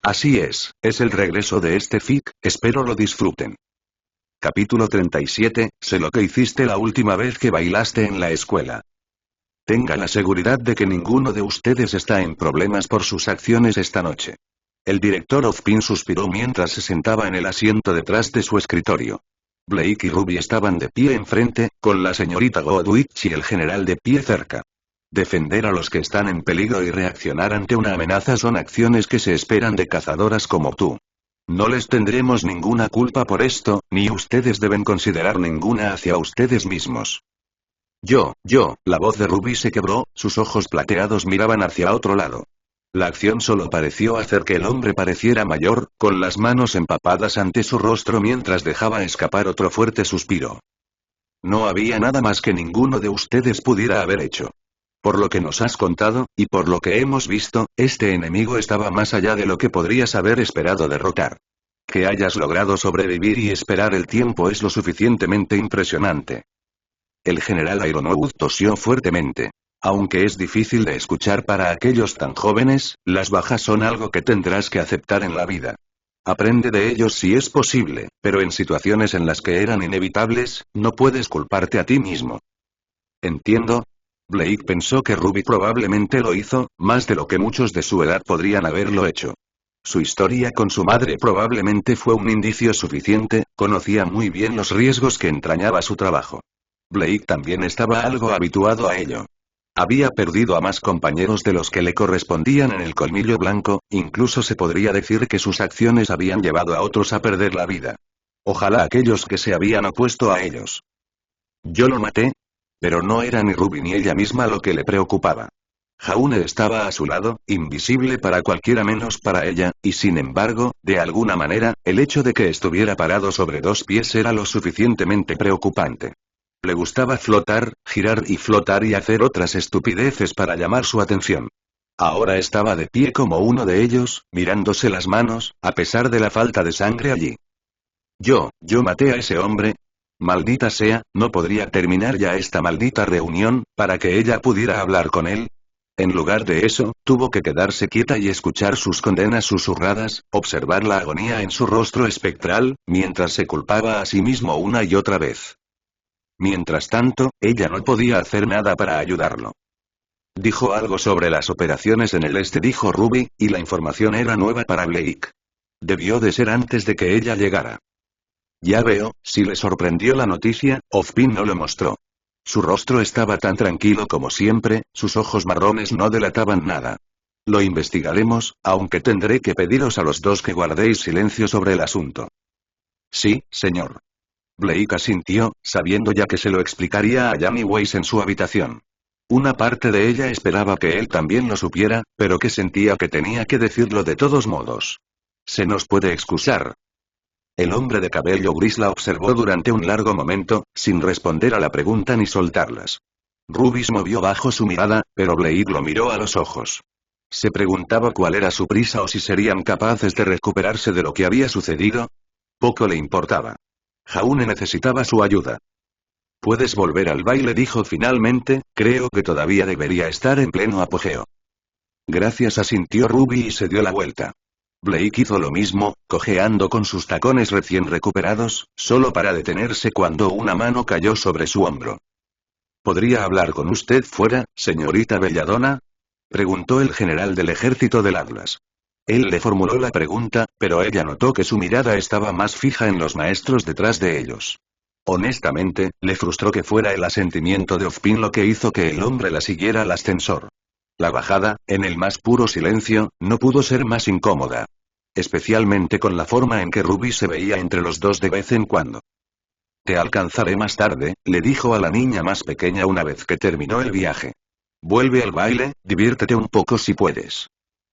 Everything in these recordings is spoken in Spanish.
Así es el regreso de este FIC, espero lo disfruten. Capítulo 37, sé lo que hiciste la última vez que bailaste en la escuela. Tenga la seguridad de que ninguno de ustedes está en problemas por sus acciones esta noche. El director Ozpin suspiró mientras se sentaba en el asiento detrás de su escritorio. Blake y Ruby estaban de pie enfrente, con la señorita Godwich y el general de pie cerca. Defender a los que están en peligro y reaccionar ante una amenaza son acciones que se esperan de cazadoras como tú. No les tendremos ninguna culpa por esto, ni ustedes deben considerar ninguna hacia ustedes mismos. La voz de Ruby se quebró, sus ojos plateados miraban hacia otro lado. La acción solo pareció hacer que el hombre pareciera mayor, con las manos empapadas ante su rostro mientras dejaba escapar otro fuerte suspiro. No había nada más que ninguno de ustedes pudiera haber hecho. Por lo que nos has contado, y por lo que hemos visto, este enemigo estaba más allá de lo que podrías haber esperado derrotar. Que hayas logrado sobrevivir y esperar el tiempo es lo suficientemente impresionante. El general Ironwood tosió fuertemente. Aunque es difícil de escuchar para aquellos tan jóvenes, las bajas son algo que tendrás que aceptar en la vida. Aprende de ellos si es posible, pero en situaciones en las que eran inevitables, no puedes culparte a ti mismo. Entiendo. Blake pensó que Ruby probablemente lo hizo, más de lo que muchos de su edad podrían haberlo hecho. Su historia con su madre probablemente fue un indicio suficiente, conocía muy bien los riesgos que entrañaba su trabajo. Blake también estaba algo habituado a ello. Había perdido a más compañeros de los que le correspondían en el colmillo blanco, incluso se podría decir que sus acciones habían llevado a otros a perder la vida. Ojalá aquellos que se habían opuesto a ellos. Yo lo maté. Pero no era ni Ruby ni ella misma lo que le preocupaba. Jaune estaba a su lado, invisible para cualquiera menos para ella, y sin embargo, de alguna manera, el hecho de que estuviera parado sobre dos pies era lo suficientemente preocupante. Le gustaba flotar, girar y hacer otras estupideces para llamar su atención. Ahora estaba de pie como uno de ellos, mirándose las manos, a pesar de la falta de sangre allí. Yo maté a ese hombre. Maldita sea, ¿no podría terminar ya esta maldita reunión, para que ella pudiera hablar con él? En lugar de eso, tuvo que quedarse quieta y escuchar sus condenas susurradas, observar la agonía en su rostro espectral, mientras se culpaba a sí mismo una y otra vez. Mientras tanto, ella no podía hacer nada para ayudarlo. Dijo algo sobre las operaciones en el este, dijo Ruby, y la información era nueva para Blake. Debió de ser antes de que ella llegara. Ya veo, si le sorprendió la noticia, Ozpin no lo mostró. Su rostro estaba tan tranquilo como siempre, sus ojos marrones no delataban nada. Lo investigaremos, aunque tendré que pediros a los dos que guardéis silencio sobre el asunto. Sí, señor. Blake asintió, sabiendo ya que se lo explicaría a Jamie Weiss en su habitación. Una parte de ella esperaba que él también lo supiera, pero que sentía que tenía que decirlo de todos modos. Se nos puede excusar. El hombre de cabello gris la observó durante un largo momento, sin responder a la pregunta ni soltarlas. Ruby movió bajo su mirada, pero Blake lo miró a los ojos. Se preguntaba cuál era su prisa o si serían capaces de recuperarse de lo que había sucedido. Poco le importaba. Jaune necesitaba su ayuda. Puedes volver al baile, dijo finalmente, creo que todavía debería estar en pleno apogeo. Gracias, asintió Ruby y se dio la vuelta. Blake hizo lo mismo, cojeando con sus tacones recién recuperados, solo para detenerse cuando una mano cayó sobre su hombro. ¿Podría hablar con usted fuera, señorita Belladonna? Preguntó el general del ejército del Atlas. Él le formuló la pregunta, pero ella notó que su mirada estaba más fija en los maestros detrás de ellos. Honestamente, le frustró que fuera el asentimiento de Ozpin lo que hizo que el hombre la siguiera al ascensor. La bajada, en el más puro silencio, no pudo ser más incómoda. Especialmente con la forma en que Ruby se veía entre los dos de vez en cuando. Te alcanzaré más tarde, le dijo a la niña más pequeña una vez que terminó el viaje. Vuelve al baile, diviértete un poco si puedes.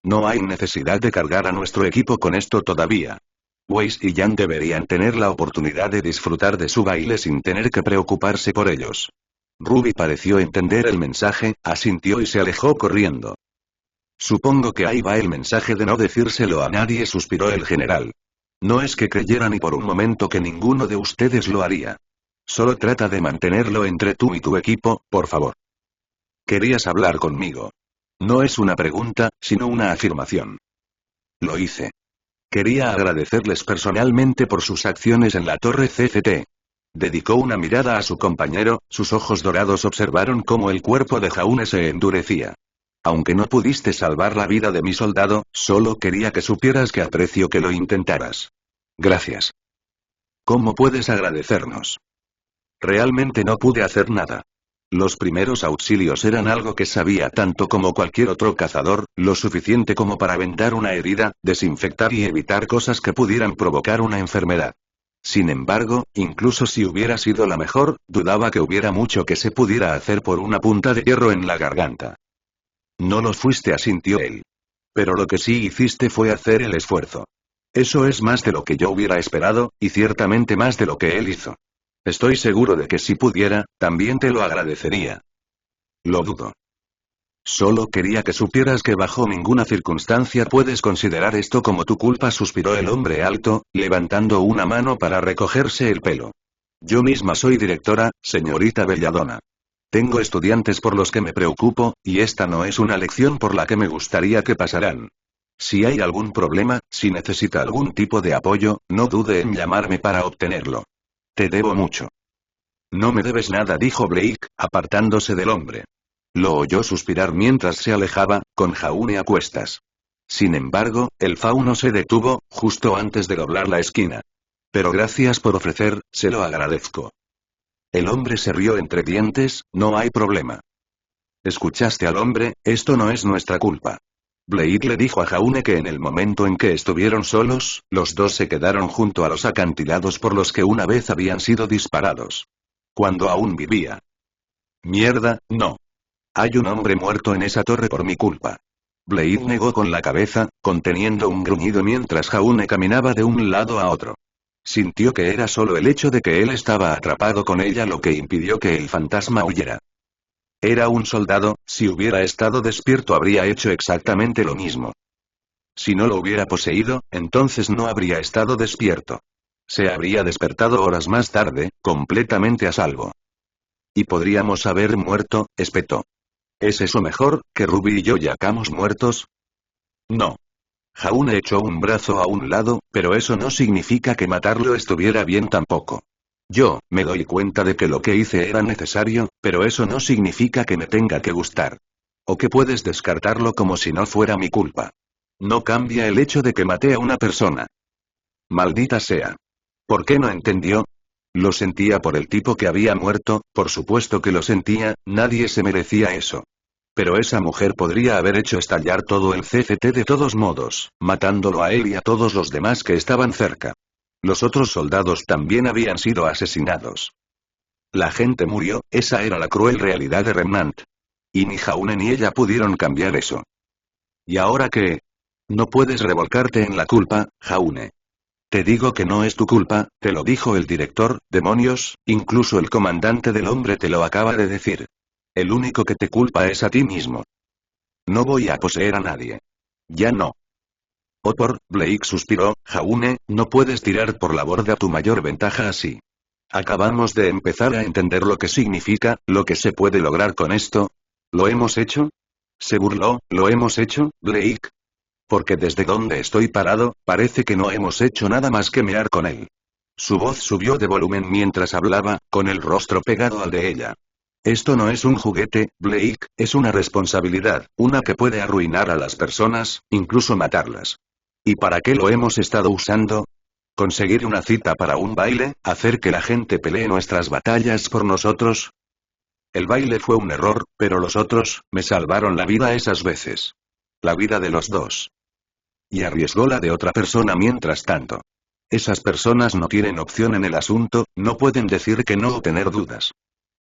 No hay necesidad de cargar a nuestro equipo con esto todavía. Weiss y Jan deberían tener la oportunidad de disfrutar de su baile sin tener que preocuparse por ellos. Ruby pareció entender el mensaje, asintió y se alejó corriendo. Supongo que ahí va el mensaje de no decírselo a nadie, suspiró el general. No es que creyera ni por un momento que ninguno de ustedes lo haría. Solo trata de mantenerlo entre tú y tu equipo, por favor. Querías hablar conmigo. No es una pregunta, sino una afirmación. Lo hice. Quería agradecerles personalmente por sus acciones en la torre CCT. Dedicó una mirada a su compañero, sus ojos dorados observaron cómo el cuerpo de Jaune se endurecía. Aunque no pudiste salvar la vida de mi soldado, solo quería que supieras que aprecio que lo intentaras. Gracias. ¿Cómo puedes agradecernos? Realmente no pude hacer nada. Los primeros auxilios eran algo que sabía tanto como cualquier otro cazador, lo suficiente como para vendar una herida, desinfectar y evitar cosas que pudieran provocar una enfermedad. Sin embargo, incluso si hubiera sido la mejor, dudaba que hubiera mucho que se pudiera hacer por una punta de hierro en la garganta. No lo fuiste, asintió él. Pero lo que sí hiciste fue hacer el esfuerzo. Eso es más de lo que yo hubiera esperado, y ciertamente más de lo que él hizo. Estoy seguro de que si pudiera, también te lo agradecería. Lo dudo. Solo quería que supieras que bajo ninguna circunstancia puedes considerar esto como tu culpa, suspiró el hombre alto, levantando una mano para recogerse el pelo. Yo misma soy directora, señorita Belladonna. Tengo estudiantes por los que me preocupo, y esta no es una lección por la que me gustaría que pasaran. Si hay algún problema, si necesita algún tipo de apoyo, no dude en llamarme para obtenerlo. Te debo mucho. No me debes nada, dijo Blake, apartándose del hombre. Lo oyó suspirar mientras se alejaba, con Jaune a cuestas. Sin embargo, el fauno se detuvo, justo antes de doblar la esquina. Pero gracias por ofrecer, se lo agradezco. El hombre se rió entre dientes, no hay problema. ¿Escuchaste al hombre? Esto no es nuestra culpa. Blake le dijo a Jaune que en el momento en que estuvieron solos, los dos se quedaron junto a los acantilados por los que una vez habían sido disparados. Cuando aún vivía. Mierda, no. Hay un hombre muerto en esa torre por mi culpa. Blade negó con la cabeza, conteniendo un gruñido mientras Jaune caminaba de un lado a otro. Sintió que era solo el hecho de que él estaba atrapado con ella lo que impidió que el fantasma huyera. Era un soldado, si hubiera estado despierto habría hecho exactamente lo mismo. Si no lo hubiera poseído, entonces no habría estado despierto. Se habría despertado horas más tarde, completamente a salvo. Y podríamos haber muerto, espetó. ¿Es eso mejor, que Ruby y yo yacamos muertos? No. Jaune echó un brazo a un lado, pero eso no significa que matarlo estuviera bien tampoco. Yo, me doy cuenta de que lo que hice era necesario, pero eso no significa que me tenga que gustar. O que puedes descartarlo como si no fuera mi culpa. No cambia el hecho de que maté a una persona. Maldita sea. ¿Por qué no entendió? Lo sentía por el tipo que había muerto, por supuesto que lo sentía, nadie se merecía eso. Pero esa mujer podría haber hecho estallar todo el CCT de todos modos, matándolo a él y a todos los demás que estaban cerca. Los otros soldados también habían sido asesinados. La gente murió, esa era la cruel realidad de Remnant. Y ni Jaune ni ella pudieron cambiar eso. ¿Y ahora qué? No puedes revolcarte en la culpa, Jaune. Te digo que no es tu culpa, te lo dijo el director, demonios, incluso el comandante del hombre te lo acaba de decir. El único que te culpa es a ti mismo. No voy a poseer a nadie. Ya no. Blake suspiró, Jaune, no puedes tirar por la borda tu mayor ventaja así. Acabamos de empezar a entender lo que significa, lo que se puede lograr con esto. ¿Lo hemos hecho? Se burló, ¿lo hemos hecho, Blake? Porque desde donde estoy parado, parece que no hemos hecho nada más que mear con él. Su voz subió de volumen mientras hablaba, con el rostro pegado al de ella. Esto no es un juguete, Blake, es una responsabilidad, una que puede arruinar a las personas, incluso matarlas. ¿Y para qué lo hemos estado usando? ¿Conseguir una cita para un baile? ¿Hacer que la gente pelee nuestras batallas por nosotros? El baile fue un error, pero los otros, me salvaron la vida esas veces. La vida de los dos. Y arriesgó la de otra persona mientras tanto. Esas personas no tienen opción en el asunto, no pueden decir que no o tener dudas.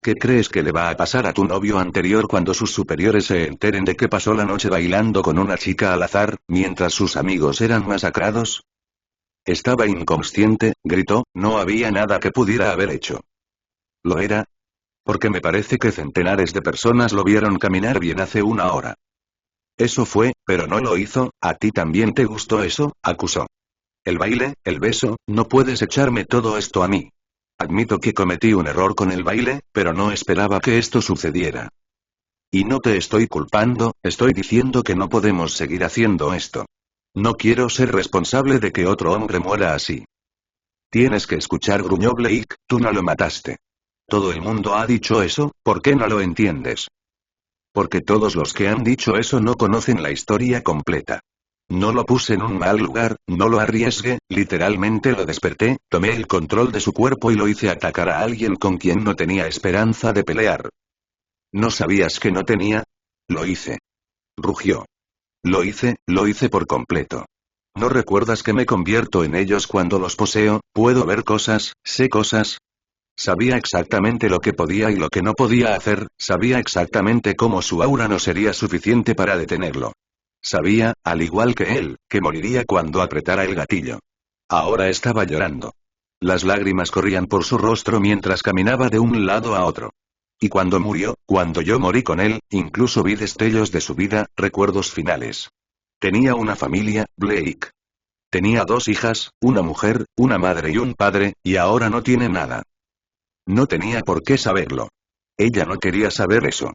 ¿Qué crees que le va a pasar a tu novio anterior cuando sus superiores se enteren de que pasó la noche bailando con una chica al azar, mientras sus amigos eran masacrados? Estaba inconsciente, gritó, no había nada que pudiera haber hecho. ¿Lo era? Porque me parece que centenares de personas lo vieron caminar bien hace una hora. Eso fue, pero no lo hizo, ¿a ti también te gustó eso?, acusó. El baile, el beso, no puedes echarme todo esto a mí. Admito que cometí un error con el baile, pero no esperaba que esto sucediera. Y no te estoy culpando, estoy diciendo que no podemos seguir haciendo esto. No quiero ser responsable de que otro hombre muera así. Tienes que escuchar, gruñó Blake, tú no lo mataste. Todo el mundo ha dicho eso, ¿por qué no lo entiendes? Porque todos los que han dicho eso no conocen la historia completa. No lo puse en un mal lugar, no lo arriesgué, literalmente lo desperté, tomé el control de su cuerpo y lo hice atacar a alguien con quien no tenía esperanza de pelear. ¿No sabías que no tenía? Lo hice. Rugió. Lo hice por completo. ¿No recuerdas que me convierto en ellos cuando los poseo? Puedo ver cosas, sé cosas. Sabía exactamente lo que podía y lo que no podía hacer, sabía exactamente cómo su aura no sería suficiente para detenerlo. Sabía, al igual que él, que moriría cuando apretara el gatillo. Ahora estaba llorando. Las lágrimas corrían por su rostro mientras caminaba de un lado a otro. Y cuando murió, cuando yo morí con él, incluso vi destellos de su vida, recuerdos finales. Tenía una familia, Blake. Tenía 2 hijas, una mujer, una madre y un padre, y ahora no tiene nada. No tenía por qué saberlo. Ella no quería saber eso.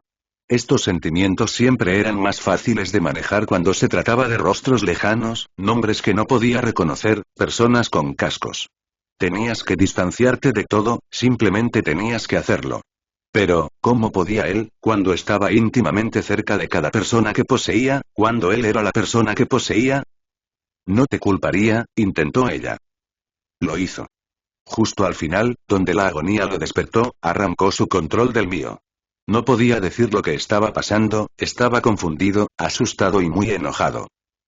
Estos sentimientos siempre eran más fáciles de manejar cuando se trataba de rostros lejanos, nombres que no podía reconocer, personas con cascos. Tenías que distanciarte de todo, simplemente tenías que hacerlo. Pero, ¿cómo podía él, cuando estaba íntimamente cerca de cada persona que poseía, cuando él era la persona que poseía? No te culparía, intentó ella. Lo hizo. Justo al final, donde la agonía lo despertó, arrancó su control del mío. No podía decir lo que estaba pasando, estaba confundido, asustado y muy enojado.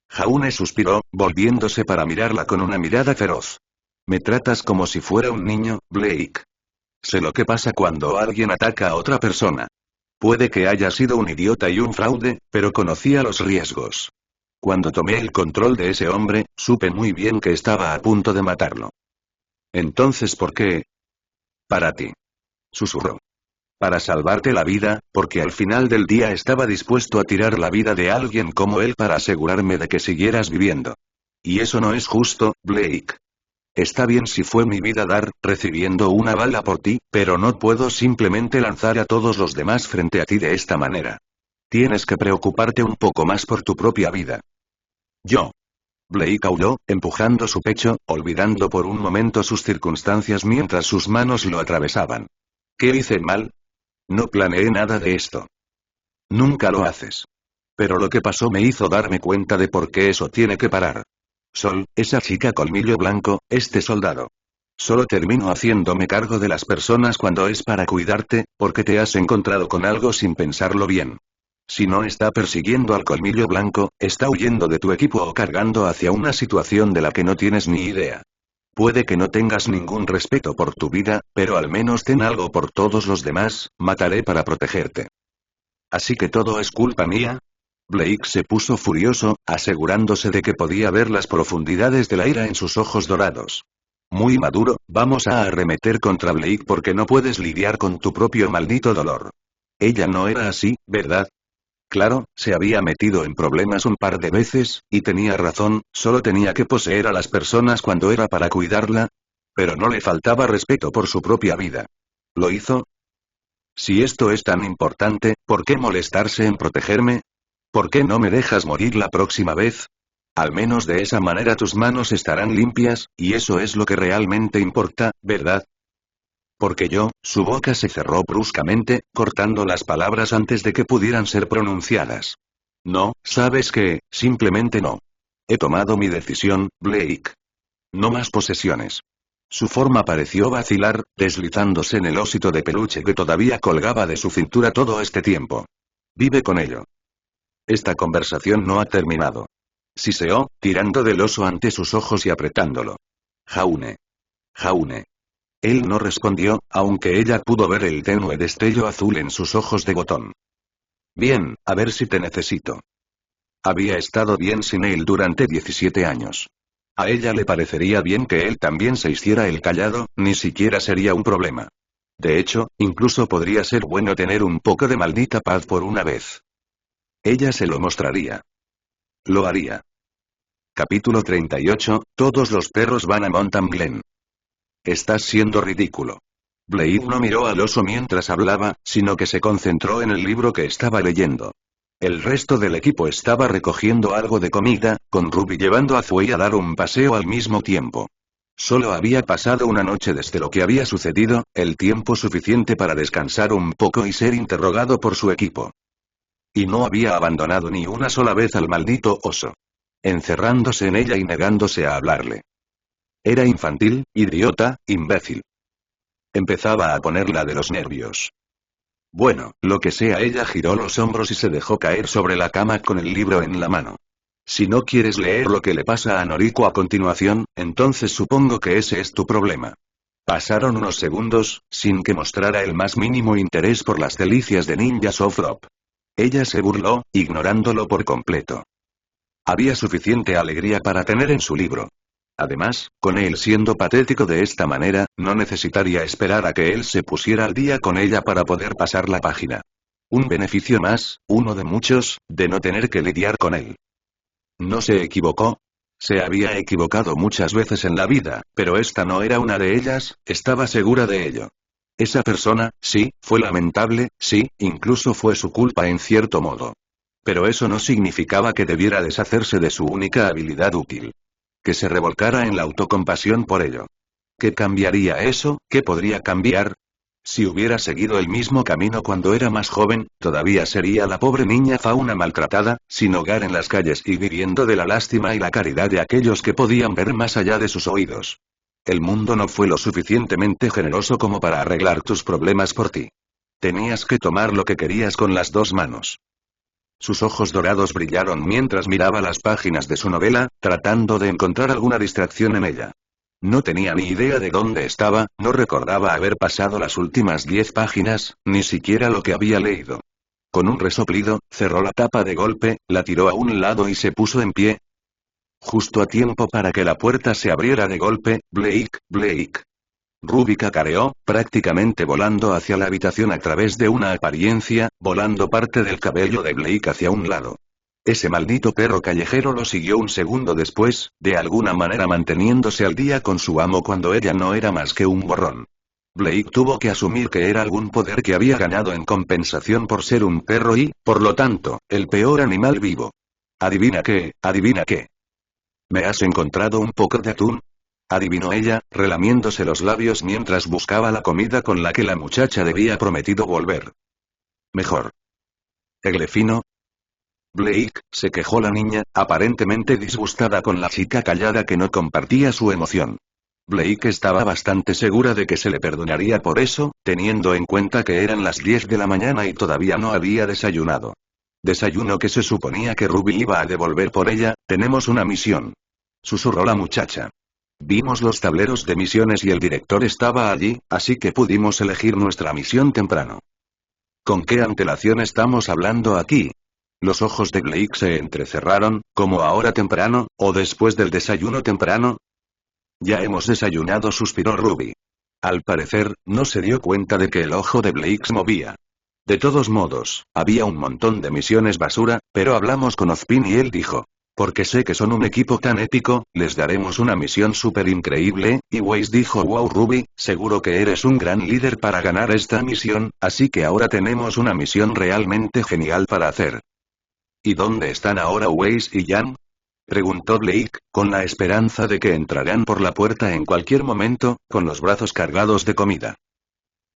Jaune suspiró, volviéndose para mirarla con una mirada feroz. Me tratas como si fuera un niño, Blake. Sé lo que pasa cuando alguien ataca a otra persona. Puede que haya sido un idiota y un fraude, pero conocía los riesgos. Cuando tomé el control de ese hombre, supe muy bien que estaba a punto de matarlo. Entonces, ¿por qué? Para ti. Susurró. Para salvarte la vida, porque al final del día estaba dispuesto a tirar la vida de alguien como él para asegurarme de que siguieras viviendo. Y eso no es justo, Blake. Está bien si fue mi vida dar, recibiendo una bala por ti, pero no puedo simplemente lanzar a todos los demás frente a ti de esta manera. Tienes que preocuparte un poco más por tu propia vida. Yo. Blake aulló, empujando su pecho, olvidando por un momento sus circunstancias mientras sus manos lo atravesaban. ¿Qué hice mal? No planeé nada de esto. Nunca lo haces. Pero lo que pasó me hizo darme cuenta de por qué eso tiene que parar. Sol, esa chica colmillo blanco, este soldado. Solo termino haciéndome cargo de las personas cuando es para cuidarte, porque te has encontrado con algo sin pensarlo bien. Si no está persiguiendo al colmillo blanco, está huyendo de tu equipo o cargando hacia una situación de la que no tienes ni idea. Puede que no tengas ningún respeto por tu vida, pero al menos ten algo por todos los demás, mataré para protegerte. ¿Así que todo es culpa mía? Blake se puso furioso, asegurándose de que podía ver las profundidades de la ira en sus ojos dorados. Muy maduro, vamos a arremeter contra Blake porque no puedes lidiar con tu propio maldito dolor. Ella no era así, ¿verdad? Claro, se había metido en problemas un par de veces, y tenía razón, solo tenía que poseer a las personas cuando era para cuidarla. Pero no le faltaba respeto por su propia vida. ¿Lo hizo? Si esto es tan importante, ¿por qué molestarse en protegerme? ¿Por qué no me dejas morir la próxima vez? Al menos de esa manera tus manos estarán limpias, y eso es lo que realmente importa, ¿verdad? Porque su boca se cerró bruscamente, cortando las palabras antes de que pudieran ser pronunciadas. No, ¿sabes qué? Simplemente no. He tomado mi decisión, Blake. No más posesiones. Su forma pareció vacilar, deslizándose en el osito de peluche que todavía colgaba de su cintura todo este tiempo. Vive con ello. Esta conversación no ha terminado. Siseó, tirando del oso ante sus ojos y apretándolo. Jaune. Jaune. Él no respondió, aunque ella pudo ver el tenue destello azul en sus ojos de botón. Bien, a ver si te necesito. Había estado bien sin él durante 17 años. A ella le parecería bien que él también se hiciera el callado, ni siquiera sería un problema. De hecho, incluso podría ser bueno tener un poco de maldita paz por una vez. Ella se lo mostraría. Lo haría. Capítulo 38, todos los perros van a Mountain Glen. Estás siendo ridículo. Blade no miró al oso mientras hablaba, sino que se concentró en el libro que estaba leyendo. El resto del equipo estaba recogiendo algo de comida, con Ruby llevando a Zoe a dar un paseo al mismo tiempo. Solo había pasado una noche desde lo que había sucedido, el tiempo suficiente para descansar un poco y ser interrogado por su equipo. Y no había abandonado ni una sola vez al maldito oso. Encerrándose en ella y negándose a hablarle. Era infantil, idiota, imbécil. Empezaba a ponerla de los nervios. Bueno, lo que sea, ella giró los hombros y se dejó caer sobre la cama con el libro en la mano. Si no quieres leer lo que le pasa a Noriko a continuación, entonces supongo que ese es tu problema. Pasaron unos segundos, sin que mostrara el más mínimo interés por las delicias de Ninja Softdrop. Ella se burló, ignorándolo por completo. Había suficiente alegría para tener en su libro. Además, con él siendo patético de esta manera, no necesitaría esperar a que él se pusiera al día con ella para poder pasar la página. Un beneficio más, uno de muchos, de no tener que lidiar con él. ¿No se equivocó? Se había equivocado muchas veces en la vida, pero esta no era una de ellas, estaba segura de ello. Esa persona, sí, fue lamentable, sí, incluso fue su culpa en cierto modo. Pero eso no significaba que debiera deshacerse de su única habilidad útil. Que se revolcara en la autocompasión por ello. ¿Qué cambiaría eso? ¿Qué podría cambiar? Si hubiera seguido el mismo camino cuando era más joven, todavía sería la pobre niña Fauna maltratada, sin hogar en las calles y viviendo de la lástima y la caridad de aquellos que podían ver más allá de sus oídos. El mundo no fue lo suficientemente generoso como para arreglar tus problemas por ti. Tenías que tomar lo que querías con las dos manos. Sus ojos dorados brillaron mientras miraba las páginas de su novela, tratando de encontrar alguna distracción en ella. No tenía ni idea de dónde estaba, no recordaba haber pasado las últimas 10 páginas, ni siquiera lo que había leído. Con un resoplido, cerró la tapa de golpe, la tiró a un lado y se puso en pie. Justo a tiempo para que la puerta se abriera de golpe. Blake. Ruby cacareó, prácticamente volando hacia la habitación a través de una apariencia, volando parte del cabello de Blake hacia un lado. Ese maldito perro callejero lo siguió un segundo después, de alguna manera manteniéndose al día con su amo cuando ella no era más que un borrón. Blake tuvo que asumir que era algún poder que había ganado en compensación por ser un perro y, por lo tanto, el peor animal vivo. ¿Adivina qué? ¿Me has encontrado un poco de atún? Adivinó ella, relamiéndose los labios mientras buscaba la comida con la que la muchacha debía prometido volver. Mejor. ¿Eglefino? Blake, se quejó la niña, aparentemente disgustada con la chica callada que no compartía su emoción. Blake estaba bastante segura de que se le perdonaría por eso, teniendo en cuenta que eran las 10 de la mañana y todavía no había desayunado. Desayuno que se suponía que Ruby iba a devolver por ella. Tenemos una misión. Susurró la muchacha. Vimos los tableros de misiones y el director estaba allí, así que pudimos elegir nuestra misión temprano. ¿Con qué antelación estamos hablando aquí? Los ojos de Blake se entrecerraron, ¿como ahora temprano, o después del desayuno temprano? Ya hemos desayunado, suspiró Ruby. Al parecer, no se dio cuenta de que el ojo de Blake se movía. De todos modos, había un montón de misiones basura, pero hablamos con Ozpin y él dijo. Porque sé que son un equipo tan épico, les daremos una misión súper increíble, y Weiss dijo wow Ruby, seguro que eres un gran líder para ganar esta misión, así que ahora tenemos una misión realmente genial para hacer. ¿Y dónde están ahora Weiss y Jan? Preguntó Blake, con la esperanza de que entrarán por la puerta en cualquier momento, con los brazos cargados de comida.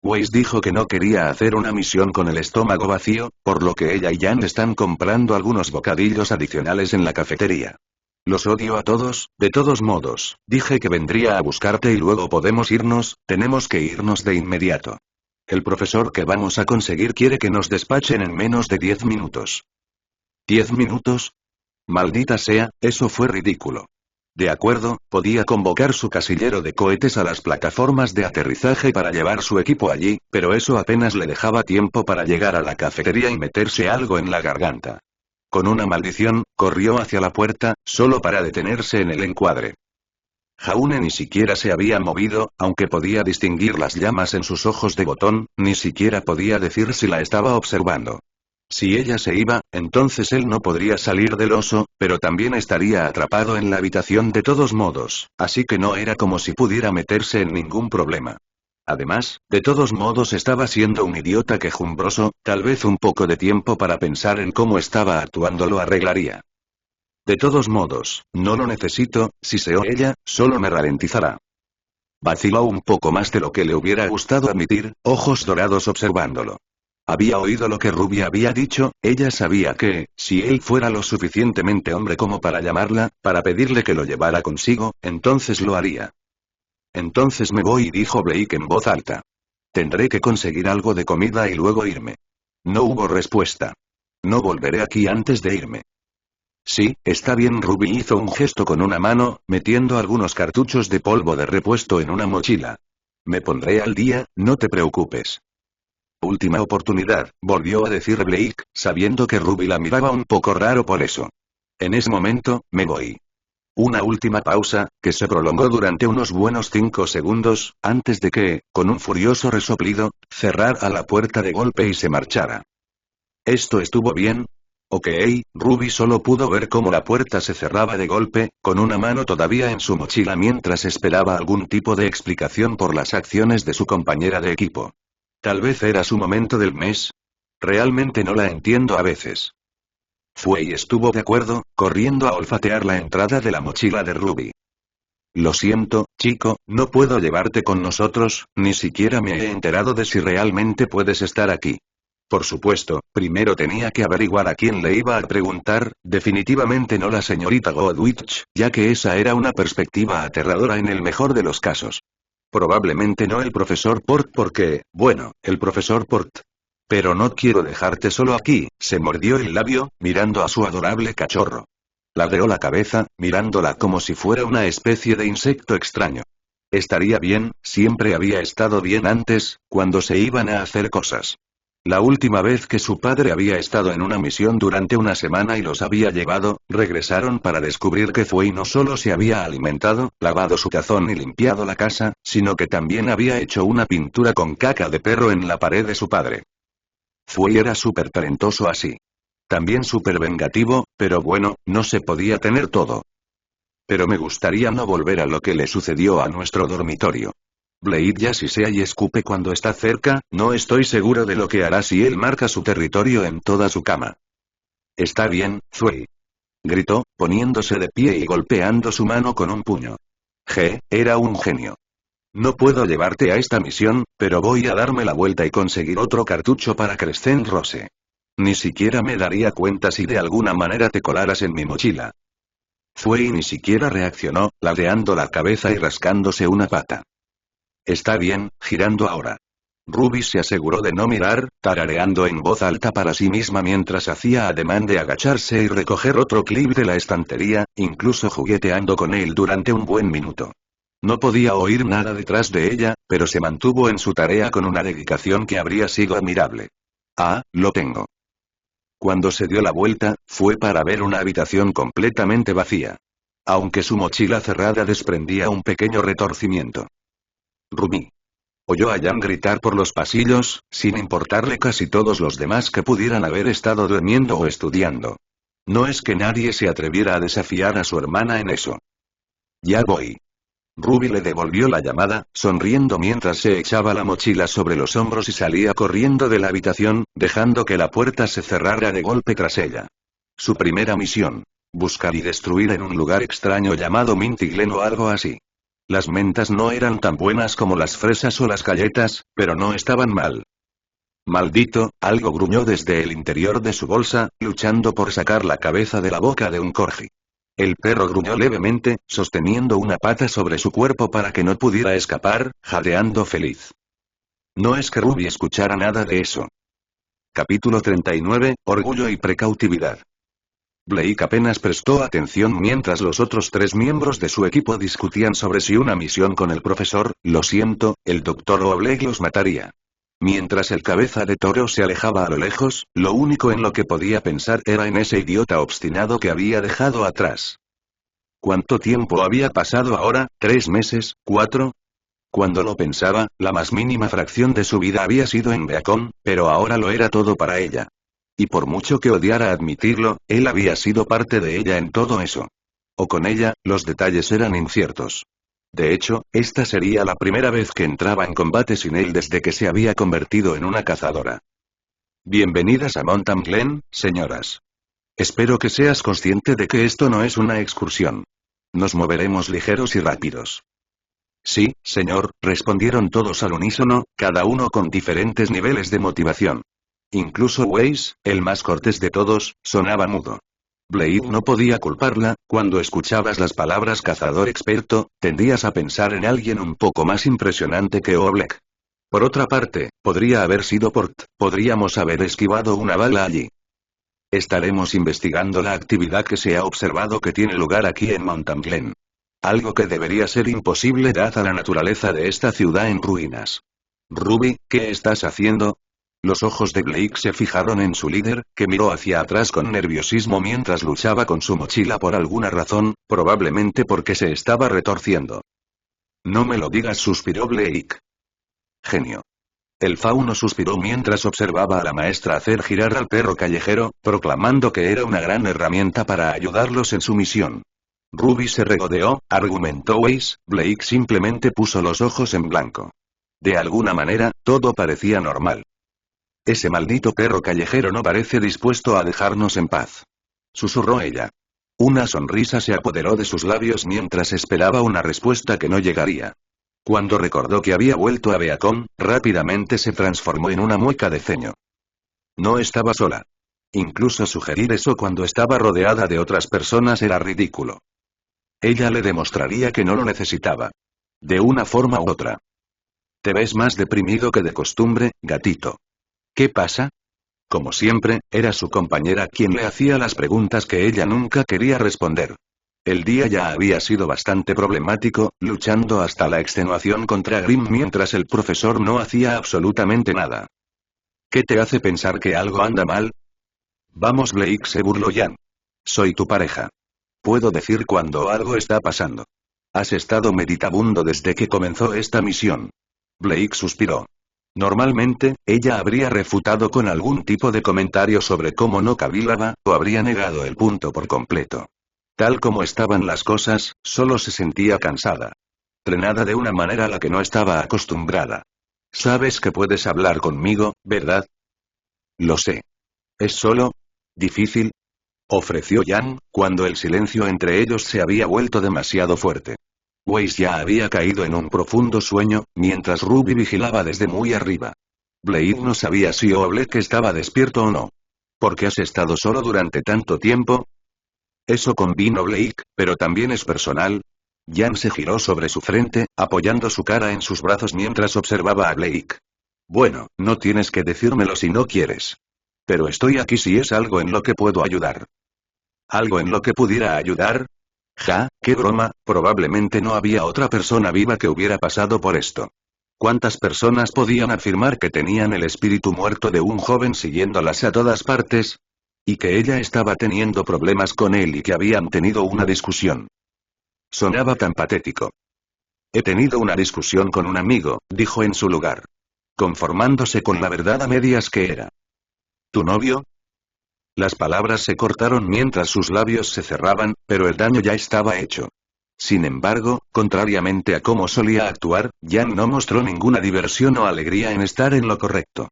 Weiss dijo que no quería hacer una misión con el estómago vacío, por lo que ella y Jan están comprando algunos bocadillos adicionales en la cafetería. Los odio a todos, de todos modos, dije que vendría a buscarte y luego podemos irnos, tenemos que irnos de inmediato. El profesor que vamos a conseguir quiere que nos despachen en menos de 10 minutos. ¿10 minutos? Maldita sea, eso fue ridículo. De acuerdo, podía convocar su casillero de cohetes a las plataformas de aterrizaje para llevar su equipo allí, pero eso apenas le dejaba tiempo para llegar a la cafetería y meterse algo en la garganta. Con una maldición, corrió hacia la puerta, solo para detenerse en el encuadre. Jaune ni siquiera se había movido, aunque podía distinguir las llamas en sus ojos de botón, ni siquiera podía decir si la estaba observando. Si ella se iba, entonces él no podría salir del oso, pero también estaría atrapado en la habitación de todos modos, así que no era como si pudiera meterse en ningún problema. Además, de todos modos estaba siendo un idiota quejumbroso, tal vez un poco de tiempo para pensar en cómo estaba actuando lo arreglaría. De todos modos, no lo necesito, si se o ella, solo me ralentizará. Vaciló un poco más de lo que le hubiera gustado admitir, ojos dorados observándolo. Había oído lo que Ruby había dicho, ella sabía que, si él fuera lo suficientemente hombre como para llamarla, para pedirle que lo llevara consigo, entonces lo haría. Entonces me voy, dijo Blake en voz alta. Tendré que conseguir algo de comida y luego irme. No hubo respuesta. No volveré aquí antes de irme. Sí, está bien. Ruby hizo un gesto con una mano, metiendo algunos cartuchos de polvo de repuesto en una mochila. Me pondré al día, no te preocupes. Última oportunidad, volvió a decir Blake, sabiendo que Ruby la miraba un poco raro por eso. En ese momento, me voy. Una última pausa, que se prolongó durante unos buenos 5 segundos, antes de que, con un furioso resoplido, cerrara la puerta de golpe y se marchara. ¿Esto estuvo bien? Ok, Ruby solo pudo ver cómo la puerta se cerraba de golpe, con una mano todavía en su mochila mientras esperaba algún tipo de explicación por las acciones de su compañera de equipo. Tal vez era su momento del mes. Realmente no la entiendo a veces. Fue y estuvo de acuerdo, corriendo a olfatear la entrada de la mochila de Ruby. Lo siento, chico, no puedo llevarte con nosotros, ni siquiera me he enterado de si realmente puedes estar aquí. Por supuesto, primero tenía que averiguar a quién le iba a preguntar, definitivamente no la señorita Godwich, ya que esa era una perspectiva aterradora en el mejor de los casos. Probablemente no el profesor Port porque, bueno, el profesor Port. Pero no quiero dejarte solo aquí, se mordió el labio, mirando a su adorable cachorro. Ladeó la cabeza, mirándola como si fuera una especie de insecto extraño. Estaría bien, siempre había estado bien antes, cuando se iban a hacer cosas. La última vez que su padre había estado en una misión durante una semana y los había llevado, regresaron para descubrir que Fue no solo se había alimentado, lavado su tazón y limpiado la casa, sino que también había hecho una pintura con caca de perro en la pared de su padre. Fue era súper talentoso así. También súper vengativo, pero bueno, no se podía tener todo. Pero me gustaría no volver a lo que le sucedió a nuestro dormitorio. Blade ya sisea y escupe cuando está cerca, no estoy seguro de lo que hará si él marca su territorio en toda su cama. Está bien, Zui. Gritó, poniéndose de pie y golpeando su mano con un puño. Era un genio. No puedo llevarte a esta misión, pero voy a darme la vuelta y conseguir otro cartucho para Crescent Rose. Ni siquiera me daría cuenta si de alguna manera te colaras en mi mochila. Zui ni siquiera reaccionó, ladeando la cabeza y rascándose una pata. Está bien, girando ahora. Ruby se aseguró de no mirar, tarareando en voz alta para sí misma mientras hacía ademán de agacharse y recoger otro clip de la estantería, incluso jugueteando con él durante un buen minuto. No podía oír nada detrás de ella, pero se mantuvo en su tarea con una dedicación que habría sido admirable. Ah, lo tengo. Cuando se dio la vuelta, fue para ver una habitación completamente vacía. Aunque su mochila cerrada desprendía un pequeño retorcimiento. Ruby. Oyó a Jan gritar por los pasillos, sin importarle casi todos los demás que pudieran haber estado durmiendo o estudiando. No es que nadie se atreviera a desafiar a su hermana en eso. Ya voy. Ruby le devolvió la llamada, sonriendo mientras se echaba la mochila sobre los hombros y salía corriendo de la habitación, dejando que la puerta se cerrara de golpe tras ella. Su primera misión. Buscar y destruir en un lugar extraño llamado Minty Glen o algo así. Las mentas no eran tan buenas como las fresas o las galletas, pero no estaban mal. Maldito, algo gruñó desde el interior de su bolsa, luchando por sacar la cabeza de la boca de un corgi. El perro gruñó levemente, sosteniendo una pata sobre su cuerpo para que no pudiera escapar, jadeando feliz. No es que Ruby escuchara nada de eso. Capítulo 39, Orgullo y Precautividad. Blake apenas prestó atención mientras los otros 3 miembros de su equipo discutían sobre si una misión con el profesor, lo siento, el doctor o Blake los mataría. Mientras el cabeza de toro se alejaba a lo lejos, lo único en lo que podía pensar era en ese idiota obstinado que había dejado atrás. ¿Cuánto tiempo había pasado ahora? ¿3 meses? ¿4? Cuando lo pensaba, la más mínima fracción de su vida había sido en Beacon, pero ahora lo era todo para ella. Y por mucho que odiara admitirlo, él había sido parte de ella en todo eso. O con ella, los detalles eran inciertos. De hecho, esta sería la primera vez que entraba en combate sin él desde que se había convertido en una cazadora. Bienvenidas a Mountain Glen, señoras. Espero que seas consciente de que esto no es una excursión. Nos moveremos ligeros y rápidos. Sí, señor, respondieron todos al unísono, cada uno con diferentes niveles de motivación. Incluso Weiss, el más cortés de todos, sonaba mudo. Blade no podía culparla. Cuando escuchabas las palabras cazador experto, tendías a pensar en alguien un poco más impresionante que Oblek. Por otra parte, podría haber sido Port, podríamos haber esquivado una bala allí. Estaremos investigando la actividad que se ha observado que tiene lugar aquí en Mountain Glen. Algo que debería ser imposible dada la naturaleza de esta ciudad en ruinas. Ruby, ¿qué estás haciendo? Los ojos de Blake se fijaron en su líder, que miró hacia atrás con nerviosismo mientras luchaba con su mochila por alguna razón, probablemente porque se estaba retorciendo. No me lo digas, suspiró Blake. Genio. El fauno suspiró mientras observaba a la maestra hacer girar al perro callejero, proclamando que era una gran herramienta para ayudarlos en su misión. Ruby se regodeó, argumentó Weiss. Blake simplemente puso los ojos en blanco. De alguna manera, todo parecía normal. Ese maldito perro callejero no parece dispuesto a dejarnos en paz. Susurró ella. Una sonrisa se apoderó de sus labios mientras esperaba una respuesta que no llegaría. Cuando recordó que había vuelto a Beacon, rápidamente se transformó en una mueca de ceño. No estaba sola. Incluso sugerir eso cuando estaba rodeada de otras personas era ridículo. Ella le demostraría que no lo necesitaba. De una forma u otra. Te ves más deprimido que de costumbre, gatito. ¿Qué pasa? Como siempre, era su compañera quien le hacía las preguntas que ella nunca quería responder. El día ya había sido bastante problemático, luchando hasta la extenuación contra Grimm mientras el profesor no hacía absolutamente nada. ¿Qué te hace pensar que algo anda mal? Vamos, Blake, se burló Jan. Soy tu pareja. Puedo decir cuando algo está pasando. Has estado meditabundo desde que comenzó esta misión. Blake suspiró. Normalmente, ella habría refutado con algún tipo de comentario sobre cómo no cavilaba, o habría negado el punto por completo. Tal como estaban las cosas, solo se sentía cansada. Trenada de una manera a la que no estaba acostumbrada. Sabes que puedes hablar conmigo, ¿verdad? Lo sé. ¿Es solo difícil? Ofreció Jan, cuando el silencio entre ellos se había vuelto demasiado fuerte. Weiss ya había caído en un profundo sueño, mientras Ruby vigilaba desde muy arriba. Blade no sabía si Oblek estaba despierto o no. ¿Por qué has estado solo durante tanto tiempo? Eso convino Blake, pero también es personal. Jan se giró sobre su frente, apoyando su cara en sus brazos mientras observaba a Blake. Bueno, no tienes que decírmelo si no quieres. Pero estoy aquí si es algo en lo que puedo ayudar. ¿Algo en lo que pudiera ayudar? Ja, qué broma, probablemente no había otra persona viva que hubiera pasado por esto. ¿Cuántas personas podían afirmar que tenían el espíritu muerto de un joven siguiéndolas a todas partes? Y que ella estaba teniendo problemas con él y que habían tenido una discusión. Sonaba tan patético. He tenido una discusión con un amigo, dijo en su lugar. Conformándose con la verdad a medias que era. ¿Tu novio? Las palabras se cortaron mientras sus labios se cerraban, pero el daño ya estaba hecho. Sin embargo, contrariamente a cómo solía actuar, Jan no mostró ninguna diversión o alegría en estar en lo correcto.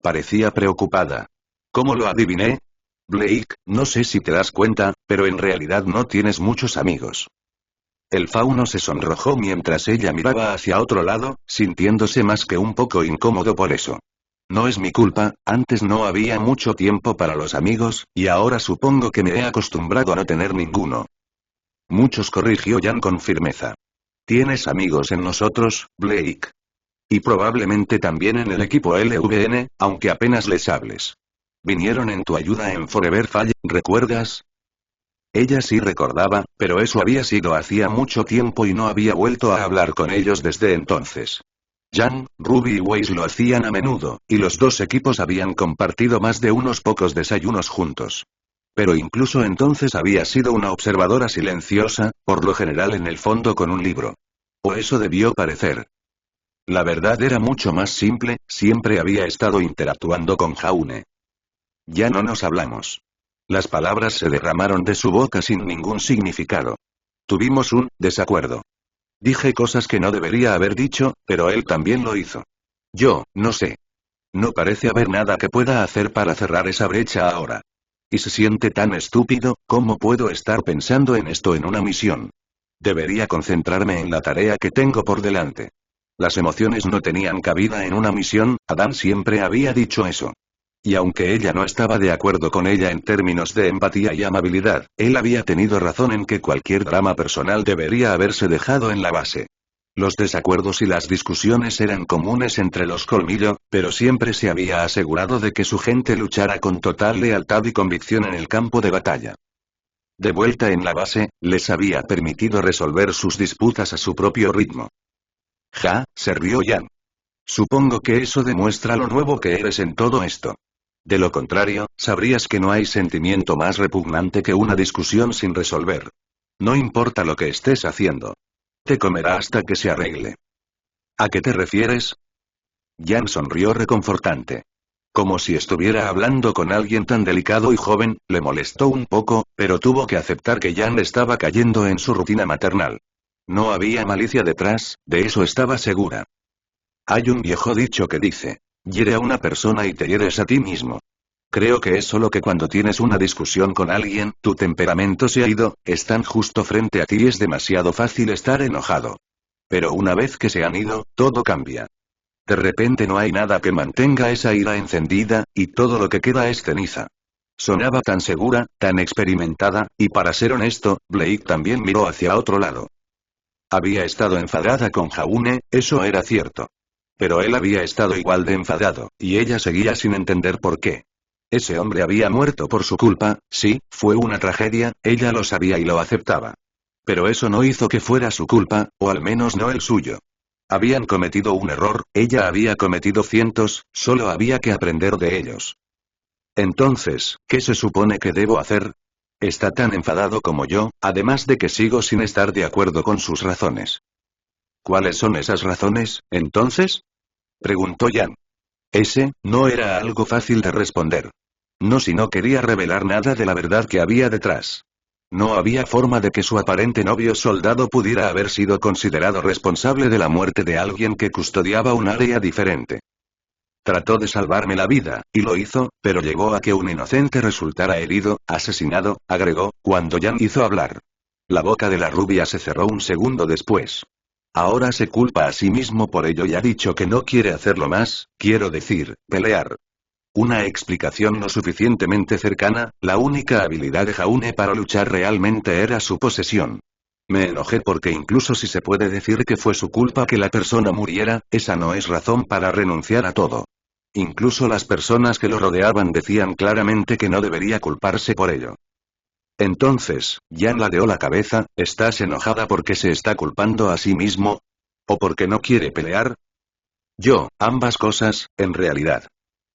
Parecía preocupada. ¿Cómo lo adiviné? Blake, no sé si te das cuenta, pero en realidad no tienes muchos amigos. El fauno se sonrojó mientras ella miraba hacia otro lado, sintiéndose más que un poco incómodo por eso. No es mi culpa, antes no había mucho tiempo para los amigos, y ahora supongo que me he acostumbrado a no tener ninguno. Muchos, corrigió Jan con firmeza. Tienes amigos en nosotros, Blake. Y probablemente también en el equipo LVN, aunque apenas les hables. Vinieron en tu ayuda en Forever Fall, ¿recuerdas? Ella sí recordaba, pero eso había sido hacía mucho tiempo y no había vuelto a hablar con ellos desde entonces. Jan, Ruby y Weiss lo hacían a menudo, y los dos equipos habían compartido más de unos pocos desayunos juntos. Pero incluso entonces había sido una observadora silenciosa, por lo general en el fondo con un libro. O eso debió parecer. La verdad era mucho más simple, siempre había estado interactuando con Jaune. Ya no nos hablamos. Las palabras se derramaron de su boca sin ningún significado. Tuvimos un desacuerdo. Dije cosas que no debería haber dicho, pero él también lo hizo. Yo, no sé. No parece haber nada que pueda hacer para cerrar esa brecha ahora. Y se siente tan estúpido, ¿cómo puedo estar pensando en esto en una misión? Debería concentrarme en la tarea que tengo por delante. Las emociones no tenían cabida en una misión, Adam siempre había dicho eso. Y aunque ella no estaba de acuerdo con ella en términos de empatía y amabilidad, él había tenido razón en que cualquier drama personal debería haberse dejado en la base. Los desacuerdos y las discusiones eran comunes entre los Colmillo, pero siempre se había asegurado de que su gente luchara con total lealtad y convicción en el campo de batalla. De vuelta en la base, les había permitido resolver sus disputas a su propio ritmo. Ja, se rió Jan. Supongo que eso demuestra lo nuevo que eres en todo esto. De lo contrario, sabrías que no hay sentimiento más repugnante que una discusión sin resolver. No importa lo que estés haciendo. Te comerá hasta que se arregle. ¿A qué te refieres? Jan sonrió reconfortante. Como si estuviera hablando con alguien tan delicado y joven, le molestó un poco, pero tuvo que aceptar que Jan estaba cayendo en su rutina maternal. No había malicia detrás, de eso estaba segura. Hay un viejo dicho que dice, hiere a una persona y te hieres a ti mismo. Creo que es solo que cuando tienes una discusión con alguien, tu temperamento se ha ido, están justo frente a ti y es demasiado fácil estar enojado. Pero una vez que se han ido, todo cambia. De repente no hay nada que mantenga esa ira encendida, y todo lo que queda es ceniza. Sonaba tan segura, tan experimentada, y para ser honesto, Blake también miró hacia otro lado. Había estado enfadada con Jaune, eso era cierto. Pero él había estado igual de enfadado, y ella seguía sin entender por qué. Ese hombre había muerto por su culpa, sí, fue una tragedia, ella lo sabía y lo aceptaba. Pero eso no hizo que fuera su culpa, o al menos no el suyo. Habían cometido un error, ella había cometido cientos, solo había que aprender de ellos. Entonces, ¿qué se supone que debo hacer? Está tan enfadado como yo, además de que sigo sin estar de acuerdo con sus razones. ¿Cuáles son esas razones, entonces? Preguntó Jan. Ese, no era algo fácil de responder. No si no quería revelar nada de la verdad que había detrás. No había forma de que su aparente novio soldado pudiera haber sido considerado responsable de la muerte de alguien que custodiaba un área diferente. Trató de salvarme la vida, y lo hizo, pero llegó a que un inocente resultara herido, asesinado, agregó, cuando Jan hizo hablar. La boca de la rubia se cerró un segundo después. Ahora se culpa a sí mismo por ello y ha dicho que no quiere hacerlo más, quiero decir, pelear. Una explicación no suficientemente cercana, la única habilidad de Jaune para luchar realmente era su posesión. Me enojé porque incluso si se puede decir que fue su culpa que la persona muriera, esa no es razón para renunciar a todo. Incluso las personas que lo rodeaban decían claramente que no debería culparse por ello. Entonces, Jan ladeó la cabeza, ¿estás enojada porque se está culpando a sí mismo? ¿O porque no quiere pelear? Yo, ambas cosas, en realidad.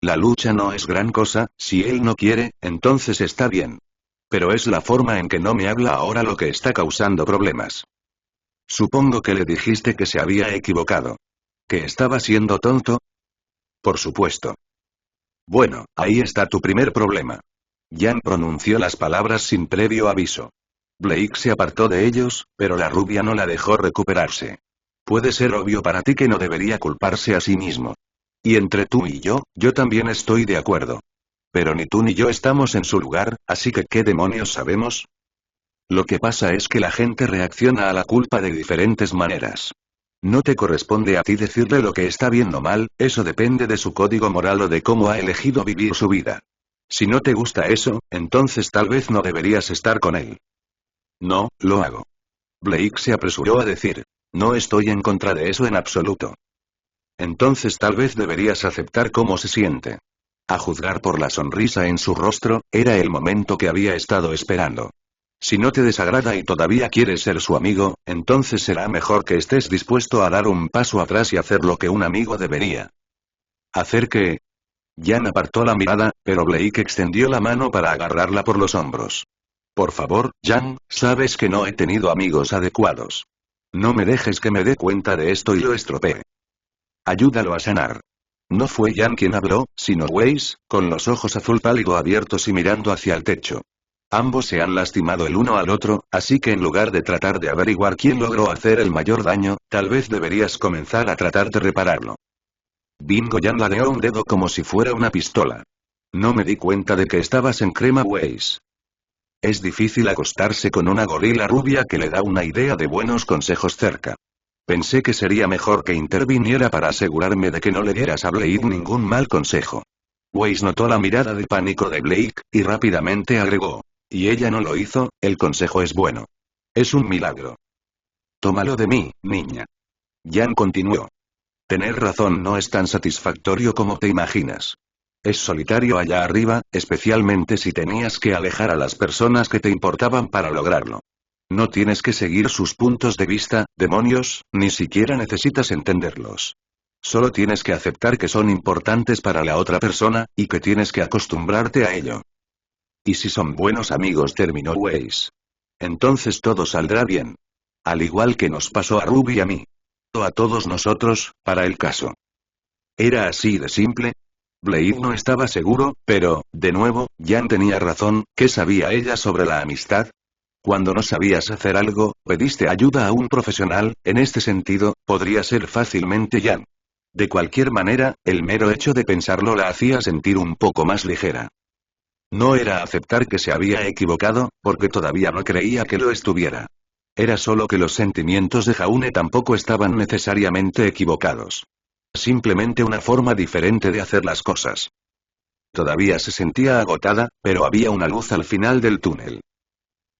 La lucha no es gran cosa, si él no quiere, entonces está bien. Pero es la forma en que no me habla ahora lo que está causando problemas. Supongo que le dijiste que se había equivocado. ¿Que estaba siendo tonto? Por supuesto. Bueno, ahí está tu primer problema. Jan pronunció las palabras sin previo aviso. Blake se apartó de ellos, pero la rubia no la dejó recuperarse. Puede ser obvio para ti que no debería culparse a sí mismo. Y entre tú y yo también estoy de acuerdo. Pero ni tú ni yo estamos en su lugar, así que ¿qué demonios sabemos? Lo que pasa es que la gente reacciona a la culpa de diferentes maneras. No te corresponde a ti decirle lo que está bien o mal, eso depende de su código moral o de cómo ha elegido vivir su vida. Si no te gusta eso, entonces tal vez no deberías estar con él. No, lo hago. Blake se apresuró a decir. No estoy en contra de eso en absoluto. Entonces tal vez deberías aceptar cómo se siente. A juzgar por la sonrisa en su rostro, era el momento que había estado esperando. Si no te desagrada y todavía quieres ser su amigo, entonces será mejor que estés dispuesto a dar un paso atrás y hacer lo que un amigo debería. ¿Hacer qué? Jan apartó la mirada, pero Blake extendió la mano para agarrarla por los hombros. Por favor, Jan, sabes que no he tenido amigos adecuados. No me dejes que me dé cuenta de esto y lo estropee. Ayúdalo a sanar. No fue Jan quien habló, sino Weiss, con los ojos azul pálido abiertos y mirando hacia el techo. Ambos se han lastimado el uno al otro, así que en lugar de tratar de averiguar quién logró hacer el mayor daño, tal vez deberías comenzar a tratar de repararlo. Bingo Yan ladeó un dedo como si fuera una pistola. No me di cuenta de que estabas en Crema Ways. Es difícil acostarse con una gorila rubia que le da una idea de buenos consejos cerca. Pensé que sería mejor que interviniera para asegurarme de que no le dieras a Blade ningún mal consejo. Weiss notó la mirada de pánico de Blake, y rápidamente agregó. Y ella no lo hizo, el consejo es bueno. Es un milagro. Tómalo de mí, niña. Yan continuó. Tener razón no es tan satisfactorio como te imaginas. Es solitario allá arriba, especialmente si tenías que alejar a las personas que te importaban para lograrlo. No tienes que seguir sus puntos de vista, demonios, ni siquiera necesitas entenderlos. Solo tienes que aceptar que son importantes para la otra persona, y que tienes que acostumbrarte a ello. ¿Y si son buenos amigos?, terminó Weiss. Entonces todo saldrá bien. Al igual que nos pasó a Ruby y a mí. O a todos nosotros, para el caso. ¿Era así de simple? Blade no estaba seguro, pero, de nuevo, Yan tenía razón. ¿Qué sabía ella sobre la amistad? Cuando no sabías hacer algo, pediste ayuda a un profesional. En este sentido, podría ser fácilmente Yan. De cualquier manera, el mero hecho de pensarlo la hacía sentir un poco más ligera. No era aceptar que se había equivocado, porque todavía no creía que lo estuviera. Era solo que los sentimientos de Jaune tampoco estaban necesariamente equivocados. Simplemente una forma diferente de hacer las cosas. Todavía se sentía agotada, pero había una luz al final del túnel.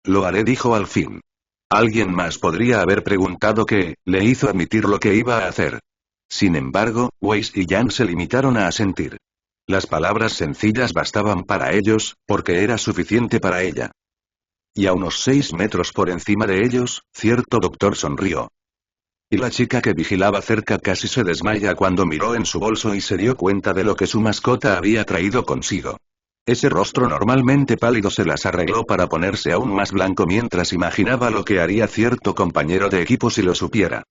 Lo haré, dijo al fin. Alguien más podría haber preguntado qué, le hizo admitir lo que iba a hacer. Sin embargo, Weiss y Yan se limitaron a asentir. Las palabras sencillas bastaban para ellos, porque era suficiente para ella. Y a unos 6 metros por encima de ellos, cierto doctor sonrió. Y la chica que vigilaba cerca casi se desmaya cuando miró en su bolso y se dio cuenta de lo que su mascota había traído consigo. Ese rostro normalmente pálido se las arregló para ponerse aún más blanco mientras imaginaba lo que haría cierto compañero de equipo si lo supiera.